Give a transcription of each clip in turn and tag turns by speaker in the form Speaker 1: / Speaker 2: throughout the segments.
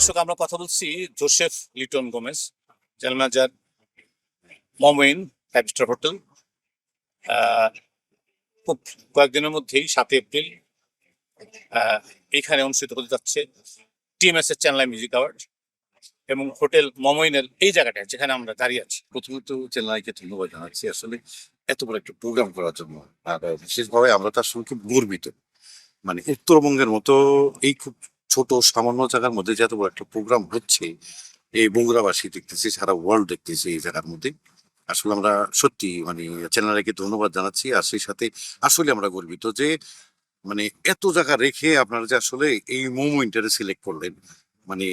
Speaker 1: দর্শক, আমরা কথা বলছি Joseph Liton Gomez, general manager, Momo Inn 5 star hotel. খুব কয়েকদিনের মধ্যেই 7 এপ্রিল এখানে অনুষ্ঠিত হতে যাচ্ছে টিএমএস এর চ্যানেল মিউজিক অ্যাওয়ার্ড এবং হোটেল মমইনের এই জায়গাটা যেখানে আমরা দাঁড়িয়ে আছি।
Speaker 2: প্রথমত চ্যানেলকে ধন্যবাদ জানাচ্ছি আসলে এত বড় একটা প্রোগ্রাম করার জন্য। আর বিশেষভাবে আমরা তার সঙ্গে খুব গর্বিত, মানে উত্তরবঙ্গের মতো এই খুব ছোট সামান্য জায়গার মধ্যে যে এত বড় একটা প্রোগ্রাম হচ্ছে, এই বগুড়াবাসী দেখতেছি, সারা ওয়ার্ল্ড দেখতেছি এই জায়গার মধ্যে। আসলে আমরা সত্যি মানে চ্যানেলকে ধন্যবাদ জানাচ্ছি। আর সেই সাথে আসলে আমরা গর্বিত যে মানে এত জায়গা রেখে আপনারা যে আসলে এই মোমেন্টটারে সিলেক্ট করলেন, মানে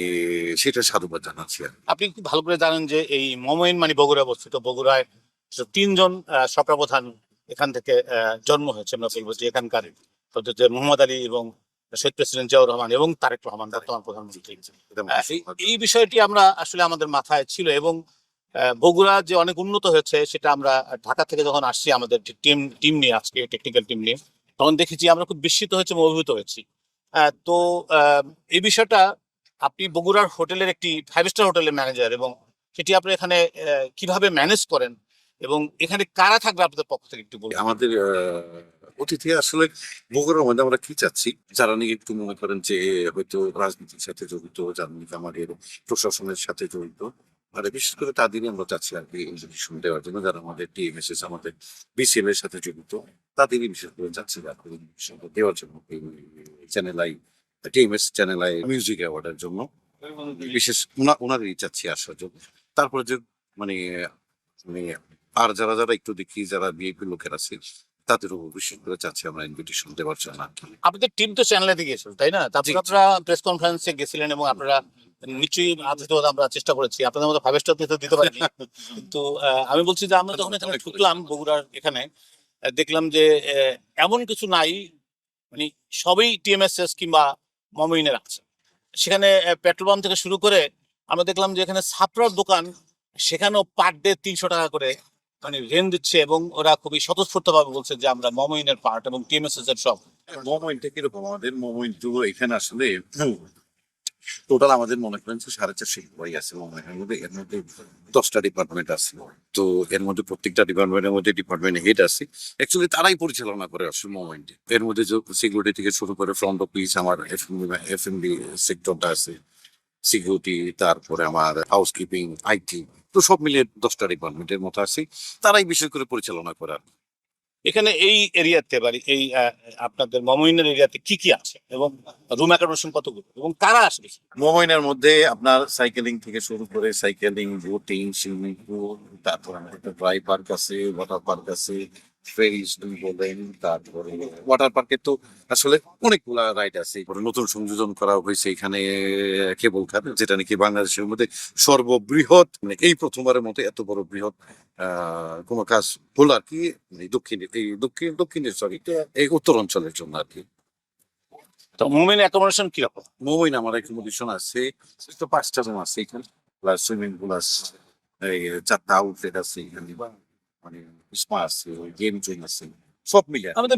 Speaker 2: সেটা সাধুবাদ জানাচ্ছি।
Speaker 1: আপনি খুব ভালো করে জানেন যে এই মমইন মানে বগুড়া অবস্থিত। বগুড়ায় 3জন সরকারপ্রধান এখান থেকে জন্ম হয়েছে। আমরা বলবো যে এখানকার যে মোহাম্মদ আলী এবং শহীদ প্রেসিডেন্ট জিয়াউর রহমান এবং তারেক রহমান বর্তমান প্রধানমন্ত্রী। এই বিষয়টি আমরা আসলে আমাদের মাথায় ছিল এবং বগুড়া যে অনেক উন্নত হয়েছে সেটা আমরা ঢাকা থেকে যখন আসছি আমাদের টিম নিয়ে, আজকে টেকনিক্যাল টিম নিয়ে, তখন দেখেছি আমরা খুব বিস্মিত হয়েছি, অভিভূত হয়েছি। তো এই বিষয়টা আপনি বগুড়ার হোটেলের একটি 5 স্টার হোটেলের ম্যানেজার এবং সেটি আপনি এখানে কিভাবে ম্যানেজ করেন এবং এখানে কারা থাকবে আপনাদের পক্ষ থেকে একটু বলুন।
Speaker 2: আমাদের অতিথি আসলে বগুড়ার মধ্যে আমরা কি চাচ্ছি, যারা নিয়ে একটু মনে করেন যে হয়তো রাজনীতির সাথে জড়িত, যারা নাকি আমাদের প্রশাসনের সাথে জড়িত, আর বিশেষ করে তাদেরই আমরা চাচ্ছি আর কি ইনভিটেশন দেওয়ার জন্য। যারা আমাদের টিএমএসএস আমাদের বিসিএল এর সাথে জড়িত, তাদেরই বিশেষ করে চাচ্ছি ইনভিটেশন দেওয়ার জন্য channel I, TMS channel I music অ্যাওয়ার্ডের জন্য বিশেষ ওনাদেরই চাচ্ছি আসার জন্য। তারপরে যে মানে মানে আর যারা যারা একটু দেখি, যারা বিএপি লোকের আছে, তাদেরও বিশেষ করে চাচ্ছি আমরা ইনভিটেশন দেওয়ার জন্য।
Speaker 1: আপনাদের টিম তো চ্যানেলে গিয়েছিল, তাই না? তারপর আপনারা প্রেস কনফারেন্সে গেছিলেন এবং আপনারা নিশ্চয়ই আতিথ্যবাদ আমরা চেষ্টা করেছি। আপনাদের মতো 5 স্টার দিতে পারিনি, কিন্তু আমি বলছি যে আমরা যখন এখানে ঢুকলাম বগুড়ার এখানে, দেখলাম যে এমন কিছু নাই, মানে সবই টিএমএসএস কিংবা মমইনের আছে। সেখানে পেট্রোল পাম্প থেকে শুরু করে আমরা দেখলাম যে এখানে ছাপড়ার দোকান, সেখানেও পার ডে 300 টাকা করে মানে রেন্ট দিচ্ছে এবং ওরা খুবই স্বতঃস্ফূর্ত ভাবে বলছে যে আমরা মমইনের পার্ট এবং টিএমএসএস এর সব।
Speaker 2: মোমেন্টটা কিরকম আমাদের মোমেন্ট এখানে আসলে টোটাল আমাদের মনে করেন 450 এমপ্লয়ি আছে মোমেন্টের মধ্যে। এর মধ্যে 10টা ডিপার্টমেন্ট আছে, তো এর মধ্যে প্রত্যেকটা ডিপার্টমেন্টের মধ্যে ডিপার্টমেন্ট হেড আছে। অ্যাকচুয়ালি তারাই পরিচালনা করে আসলে মোমেন্টে। এর মধ্যে সিকিউরিটি থেকে শুরু করে ফ্রন্ট অফিস, আমার এফএমবি সেক্টরটা আছে, সিকিউরিটি, তারপরে আমার হাউসকিপিং, আইটি, তো সব মিলিয়ে 10টা ডিপার্টমেন্টের মতো আছে। তারাই বিশেষ করে পরিচালনা করে।
Speaker 1: এখানে এই এরিয়াতে এই আপনাদের মমইনের এরিয়াতে কি কি আছে এবং রুম অ্যাকোমোডেশন কতগুলো এবং কারা আসবে?
Speaker 2: মোবাইলের মধ্যে আপনার সাইকেলিং থেকে শুরু করে সাইকেলিং, বোটিং, সুইমিং পুল, তারপর আমাদের একটা ড্রাই পার্ক আছে, ওয়াটার পার্ক আছে, ফেরিজ বলেন, তারপরে ওয়াটার পার্কে তো আসলে অনেকগুলা রাইড আছে। নতুন সংযোজন করা হয়েছে এখানে কেবল কার, যেটা নাকি বাংলাদেশের মধ্যে সর্ববৃহৎ, মানে এই প্রথমবারের মতো এত বড় বৃহৎ কোনো কাজ হলো আর কি দক্ষিণের সরি এই উত্তর অঞ্চলের জন্য আর কি।
Speaker 1: তো মমইন অ্যাকোমোডেশন কিরকম?
Speaker 2: মোবাইল আমার অ্যাকোমোডেশন আছে, তো 5টা রুম আছে এখানে, প্লাস সুইমিং পুল আছে, এই 4টা আউটলেট আছে এখানে, মানে স্পা আছে, গেম জোন আছে, সব মিলে
Speaker 1: আমাদের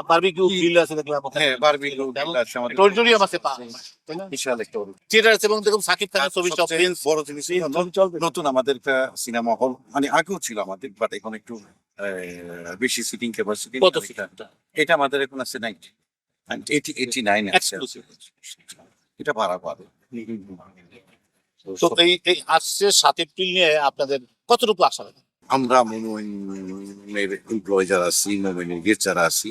Speaker 1: বারবিকিউ গ্রিল আছে দেখলাম।
Speaker 2: হ্যাঁ, বারবিকিউ গ্রিল আছে, আমাদের
Speaker 1: টোরিটোরিয়াম আছে,
Speaker 2: তাই না? বিশাল একটা
Speaker 1: থিয়েটার আছে এবং দেখুন সাকিব খানের ছবি সব
Speaker 2: বড় জিনিস। নতুন আমাদের একটা সিনেমা হল, মানে আগেও ছিল আমাদের, বাট এখন একটু বেশি সিটিং ক্যাপাসিটি।
Speaker 1: কত সিট?
Speaker 2: এটা আমাদের এখন আছে 89 আছে, এটা ভাড়া পাবে।
Speaker 1: তো এই আসছে 7 এপ্রিল নিয়ে আপনাদের কতটুকু আশা?
Speaker 2: আমরা মোমেনের এমপ্লয় যারা আছি, মোমেনের গেস্ট যারা আছি,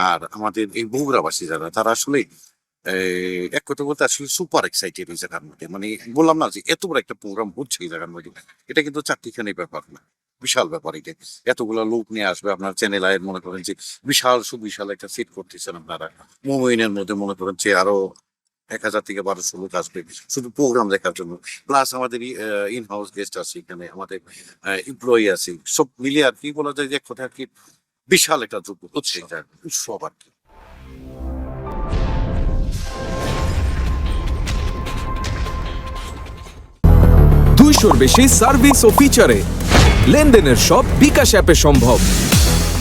Speaker 2: আর আমাদের এই বগুড়াবাসী যারা, তারা আসলে এক কথা বলতে আসলে সুপার এক্সাইটেড এই জায়গার মধ্যে। মানে বললাম না যে এত বড় একটা প্রোগ্রাম হচ্ছে এই জায়গার মধ্যে, এটা কিন্তু চারটিখানি ব্যাপার না, বিশাল ব্যাপার। এটা এতগুলা লোক নিয়ে আসবে, আপনার চ্যানেল আয়ের মনে করেন যে বিশাল সুবিশাল একটা সেট করতেছেন আপনারা। মোমেনের মধ্যে মনে করেন যে আরো 1000 থেকে 1200 লোক আসবে শুধু প্রোগ্রাম দেখার জন্য। প্লাস আমাদের ইন হাউস গেস্ট আছে এখানে, আমাদের এমপ্লয়ি আছে, সব মিলিয়ে আর কি বলা যায় যে এক কথা আর কি বিশাল একটা যোগ্য হচ্ছে উৎসব আর কি।
Speaker 3: 200-র বেশি সার্ভিস ও ফিচারে লেনদেনের সব বিকাশ অ্যাপে সম্ভব।